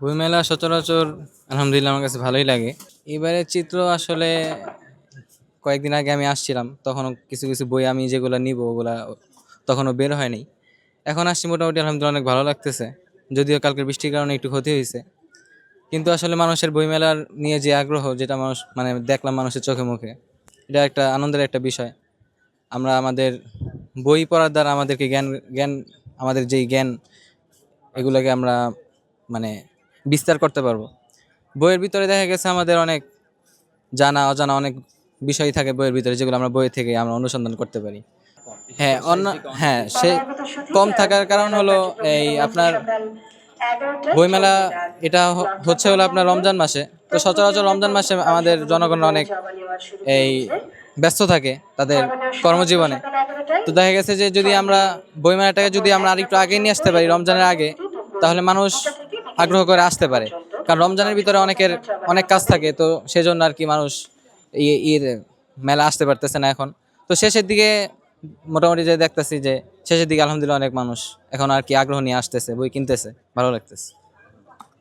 বইমেলা সচরাচর আলহামদুলিল্লাহ আমার কাছে ভালোই লাগে। এবারের চিত্র আসলে কয়েকদিন আগে আমি আসছিলাম। তখনও কিছু, কিছু বই আমি যেগুলা নিবো ওগুলা তখনও বের হয় নাই। এখন আসছি মোটামুটি আলহামদুলিল্লাহ অনেক ভালো লাগতেছে। যদিও কালকের বৃষ্টির কারণে একটু ক্ষতি হইছে। কিন্তু আসলে মানুষের বইমেলার নিয়ে যে আগ্রহ যেটা মানুষ মানে দেখলাম মানুষের চোখে মুখে, এটা একটা আনন্দের একটা বিষয়। আমরা আমাদের বই পড়ার দ্বারা আমাদেরকে জ্ঞান আমাদের যেই জ্ঞান এগুলাকে আমরা মানে বিস্তার করতে পারবো। বইয়ের ভিতরে দেখা গেছে আমাদের অনেক জানা অজানা অনেক বিষয় থাকে বইয়ের ভিতরে যেগুলো আমরা বই থেকে আমরা অনুসন্ধান করতে পারি। হ্যাঁ, হ্যাঁ, সে কম থাকার কারণ হলো এই আপনার বইমেলা এটা হচ্ছে হলো আপনার রমজান মাসে। তো সচরাচর রমজান মাসে আমাদের জনগণ অনেক এই ব্যস্ত থাকে তাদের কর্মজীবনে। তো দেখা গেছে যে যদি আমরা বইমেলাটাকে যদি আমরা আরেকটু আগে নিয়ে আসতে পারি রমজানের আগে, তাহলে মানুষ আগ্রহ করে আসতে পারে। কারণ রমজানের ভিতরে অনেকের অনেক কাজ থাকে, তো সেজন্য আর কি মানুষ ঈদ মেলা আসতে পারতেছে না এখন। তো শেষের দিকে মোটামুটি যে দেখতেছি যে শেষের দিকে আলহামদুলিল্লাহ অনেক মানুষ এখন আর কি আগ্রহ নিয়ে আসতেছে, বই কিনতেছে, ভালো লাগতেছে।